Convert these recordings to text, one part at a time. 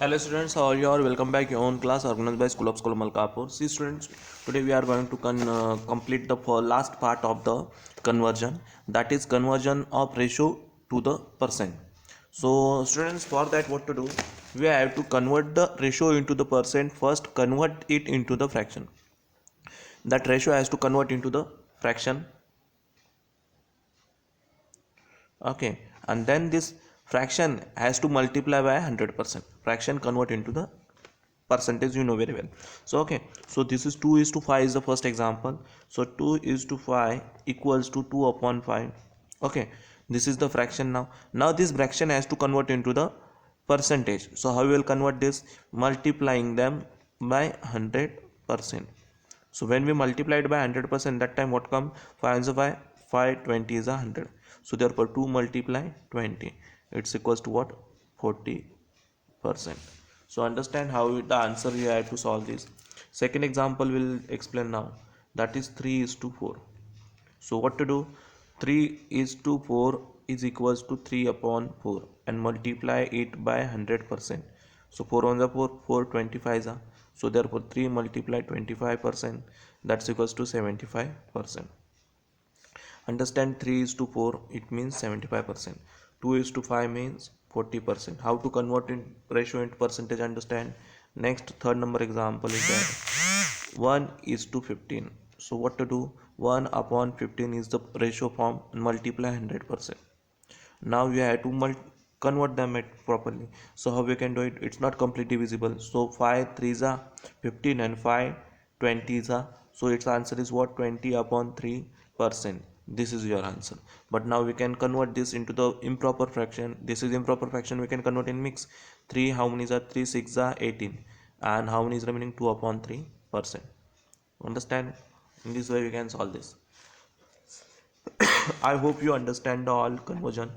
Hello students, how are you all? Welcome back your own class organized by School of School Malkapur. See students, today we are going to complete the last part of the conversion, that is conversion of ratio to the percent. So students, for that what to do? We have to convert the ratio into the percent. First convert it into the fraction. That ratio has to convert into the fraction. Okay, and then this fraction has to multiply by 100%. Fraction convert into the percentage, you know very well. So okay, so this is 2 is to 5 is the first example. So 2 is to 5 equals to 2 upon 5. Okay, this is the fraction. Now this fraction has to convert into the percentage. So how we will convert this? Multiplying them by 100%. So when we multiply it by 100%, that time what come? 5 is a 5, 5 20 is a 100. So therefore 2 multiply 20, it's equals to what? 40%. So understand how the answer you have to solve this. Second example will explain now, that is 3 is to 4. So what to do? 3 is to 4 is equals to 3 upon 4 and multiply it by 100%. So 4 on the 4, 425 are. So therefore 3 multiply 25%, that's equals to 75%. Understand 3 is to 4, it means 75%. 2 is to 5 means 40%. How to convert in ratio into percentage? Understand. Next, third number example is that 1 is to 15. So what to do? 1 upon 15 is the ratio form and multiply 100%. Now we have to convert them it properly. So how we can do it? It's not completely visible. So 5 3s are 15 and 5 20s are. So its answer is what? 20 upon 3%. This is your answer. But now we can convert this into the improper fraction. This is improper fraction, we can convert in mix. 3, how many are 3 6 are 18, and how many is remaining? 2 upon 3%. Understand? In this way we can solve this. I hope you understand the all conversion,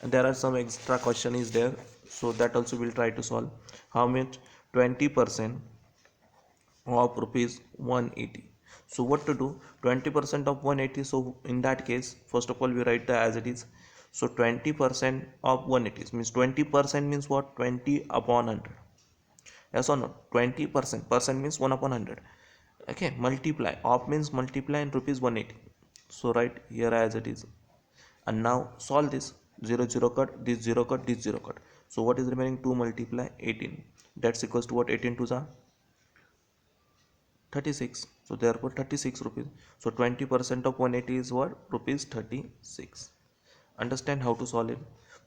and there are some extra question is there, so that also we'll try to solve. How much? 20% of rupees 180. So what to do? 20% of 180. So in that case, first of all we write the as it is. So 20% of 180 means 20% means what? 20 upon 100. Yes or no? 20% percent means 1 upon 100. Okay, multiply of means multiply in rupees 180. So write here as it is, and now solve this. 0 0 cut, this 0 cut, this 0 cut. So what is remaining? 2 multiply 18, that's equals to what? 18 to the 36. So therefore 36 rupees. So 20% of 180 is what? Rupees 36. Understand how to solve it?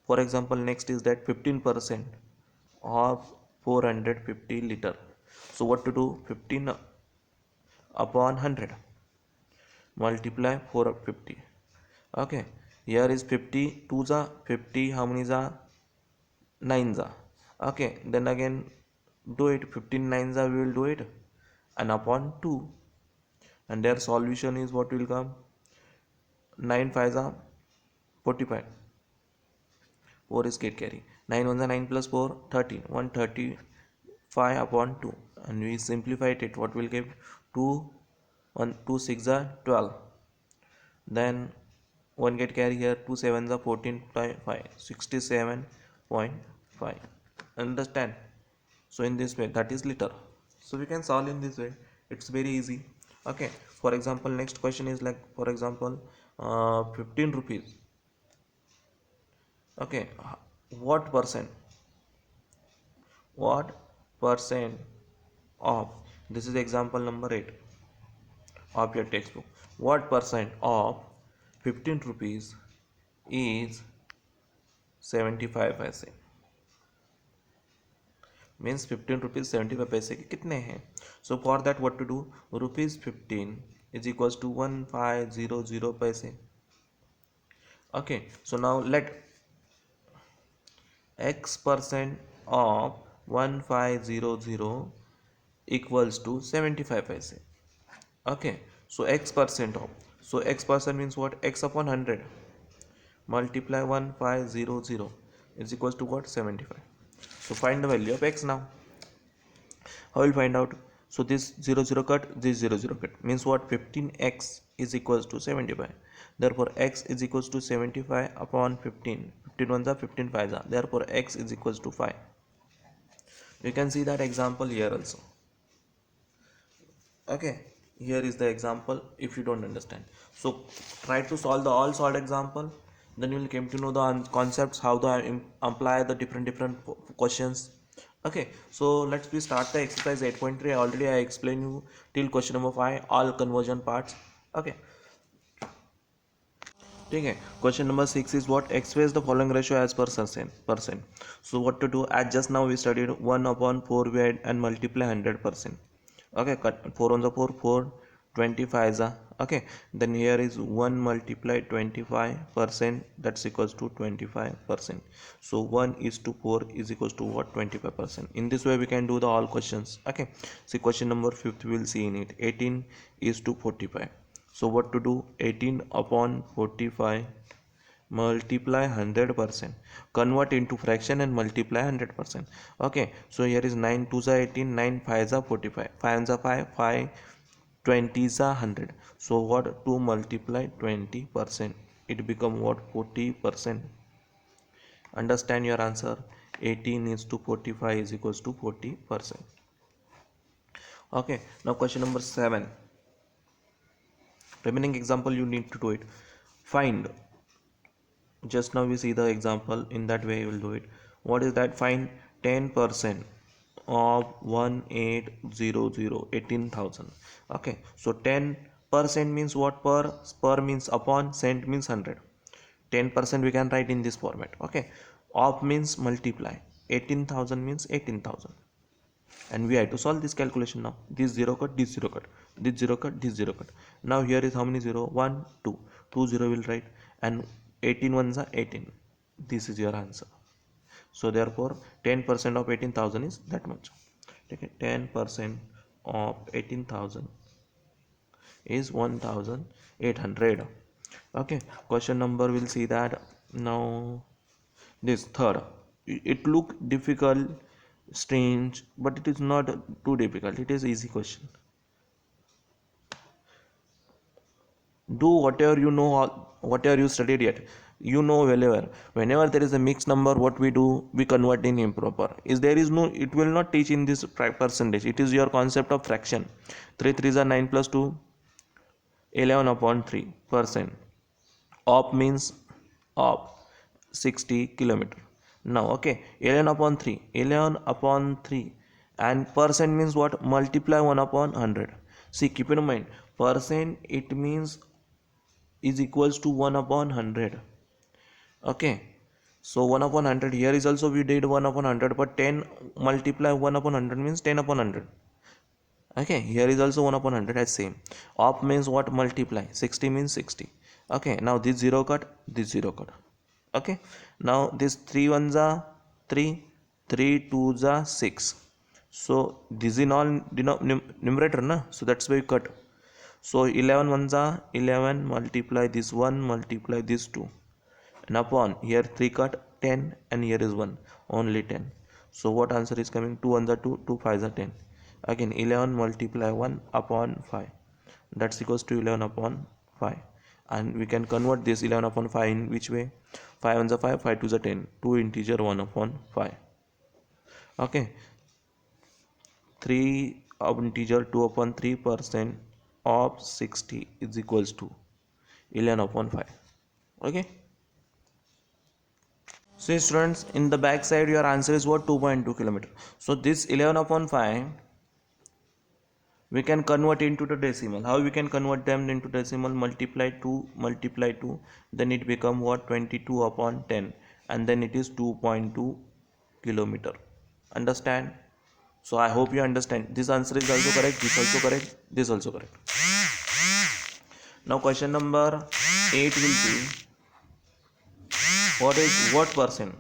For example, next is that 15% of 450 liter. So what to do? 15 upon 100 multiply 450. Okay, here is 50 2 the 50, how many are? 9 the. Okay, then again do it. 15 9s we will do it, and upon 2, and their solution is what will come? 9 5s are 45. 4 is get carry. 9 1s are 9 plus 4 13, 135 upon 2, and we simplify it. What will give? 2 1 2 6 are 12. Then 1 get carry here. 2 7s are 14.5, 67.5. Understand? So in this way, that is liter. So we can solve in this way. It's very easy. Okay, for example, next question is like, for example, 15 rupees. Okay, what percent? What percent of, this is example number 8 of your textbook. What percent of 15 rupees is 75 paise? Means 15 rupees 75 पैसे के कितने हैं? So for that what to do? Rupees 15 is equals to 1500 पैसे. Okay, so now let x% of 1500 equals to 75 paise. Okay, so x% of, so x% means what? X upon 100 multiply 1500 is equals to what? 75. So find the value of x now. How will find out? So this 0 0 cut, this 0 0 cut means what? 15x is equals to 75. Therefore x is equals to 75 upon 15. 15 ones are 15 5s are. Therefore x is equals to 5. You can see that example here also. Okay, here is the example if you don't understand. So try to solve the all solved example, then you will come to know the concepts, how to apply the different questions. Okay, so let's we start the exercise 8.3. Already I explained you till question number 5 all conversion parts. Okay, ठीक है. Question number 6 is what express the following ratio as per percent. So what to do, as just now we studied 1 upon 4 we add and multiply 100%. Okay, cut 4 on the 4 4 25 is a, okay, then here is 1 multiply 25%, that's equals to 25%. So 1 is to 4 is equals to what, 25%. In this way we can do the all questions. Okay, see question number 5 we will see in it. 18 is to 45. So what to do, 18 upon 45 multiply 100%, convert into fraction and multiply 100%. Okay, so here is 9 2s are 18, 9 5s are 45, 5 is 5, 5 20s are 100. So what to multiply 20%, it become what, 40%. Understand your answer, 18 is to 45 is equals to 40%. Okay, now question number 7, remaining example you need to do it. Find, just now we see the example, in that way you will do it. What is that, find 10% of 1800 18,000. Okay, so 10% means what, per means upon, cent means 100. 10% we can write in this format. Okay, of means multiply, 18,000 means 18,000, and we have to solve this calculation. Now this zero cut, this zero cut, this zero cut, this zero cut. Now here is how many zero, 1 2, 2 0 will write, and 18 ones are 18. This is your answer. So therefore 10% of 18,000 is that much. Okay, 10% of 18,000 is 1,800. Okay, question number we'll see that. Now this third, it look difficult, strange, but it is not too difficult, it is easy question. Do whatever you know, whatever you studied yet, you know whenever there is a mixed number, what we do, we convert in improper. Is there is no, it will not teach in this percentage, it is your concept of fraction. 3 3s are 9 plus 2, 11 upon 3%. Op means op, 60 kilometer. Now okay, 11 upon 3, 11 upon 3, and percent means what, multiply 1 upon 100. See, keep in mind, percent it means is equals to 1 upon 100. Okay, so 1 upon 100, here is also we did 1 upon 100, but 10 multiply 1 upon 100 means 10 upon 100. Okay, here is also 1 upon 100 as same. Op means what, multiply, 60 means 60. Okay, now this 0 cut, this 0 cut. Okay, now this 3 ones are 3, 3 twos are 6. So this is all numerator na, so that's why we cut. So 11 ones are 11, multiply this 1, multiply this 2, and upon here 3 cut, 10, and here is 1, only 10. So what answer is coming, 2 ones are 2, 2 5s are 10. Again 11 multiply 1 upon 5, that's equals to 11 upon 5. And we can convert this 11 upon 5 in which way, 5 ones are 5, 5 twos are 10, 2 integer 1 upon 5. Okay, 3 of integer 2 upon 3% of 60 is equals to 11 upon 5. Okay, so students, in the back side your answer is what, 2.2 kilometer. So this 11 upon 5 we can convert into the decimal. How we can convert them into decimal, multiply 2, then it become what, 22 upon 10, and then it is 2.2 kilometer. Understand? So I hope you understand. This answer is also correct, this also correct, this also correct. Now question number 8 will be, what percent,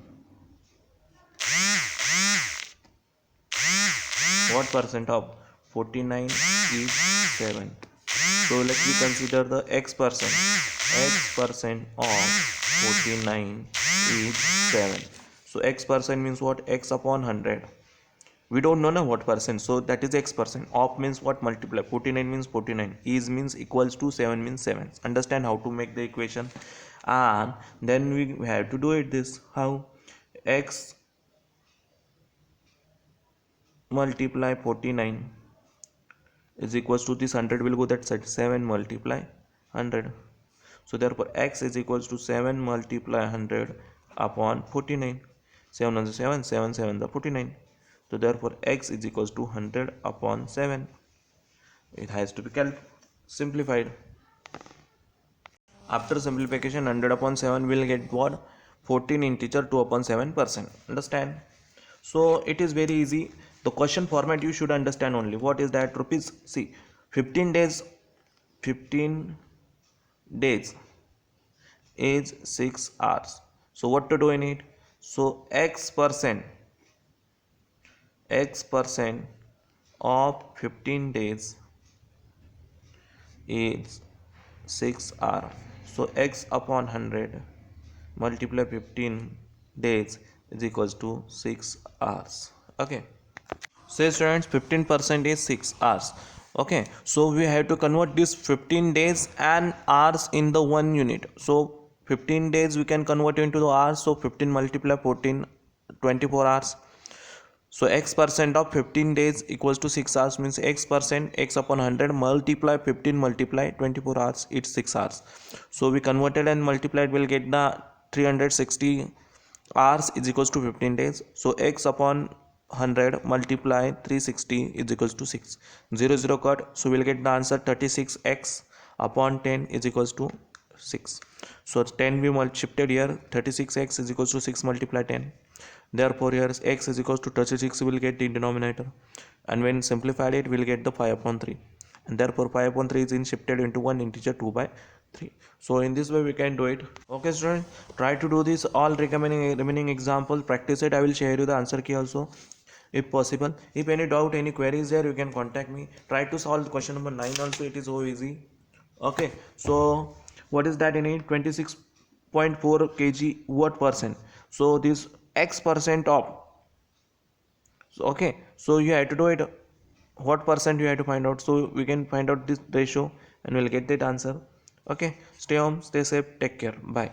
what percent of 49 is 7. So let me consider the x percent. X percent of 49 is 7. So x percent means what, x upon 100. We don't know what percent, so that is x percent. Of means what, multiply, 49 means 49, is means equals to 7 means 7. Understand how to make the equation, and then we have to do it this, how, x multiply 49 is equals to, this 100 will go that side, 7 multiply 100. So therefore x is equals to 7 multiply 100 upon 49. 7 on the 7, 7 7 the 49. So therefore x is equals to 100 upon 7. It has to be simplified. After simplification, 100 upon 7 will get what? 14 integer 2 upon 7%. Understand? So it is very easy. The question format you should understand only. What is that? Rupees, see, 15 days, 15 days is 6 hours. So what to do in it? So x% of 15 days is 6 hours. So x upon 100 multiply 15 days is equals to 6 hours. Okay. Say students, 15% is 6 hours. Okay, so we have to convert this 15 days and hours in the one unit. So 15 days we can convert into the hours. So 15 multiply 14, 24 hours. So x% of 15 days equals to 6 hours, means x% x upon 100 multiply 15 multiply 24 hours, it's 6 hours. So we converted and multiplied, will get the 360 hours is equals to 15 days. So x upon 100 multiply 360 is equals to 6. 0 0 cut, so we'll get the answer 36x upon 10 is equals to 6. So 10 we shifted here, 36x is equals to 6 multiply 10. Therefore here x is equals to 36 will get in denominator, and when simplified it will get the 5 upon 3, and therefore 5 upon 3 is in shifted into one integer 2 by 3. So in this way we can do it. Okay student, try to do this all remaining example, practice it. I will share you the answer key also if possible. If any doubt, any queries there, you can contact me. Try to solve question number 9 also, it is so easy. Okay, so what is that in it? 26.4 kg what percent? So this x% of, so okay, so you have to do it, what percent you have to find out. So we can find out this ratio and we'll get that answer. Okay, stay home, stay safe, take care, bye.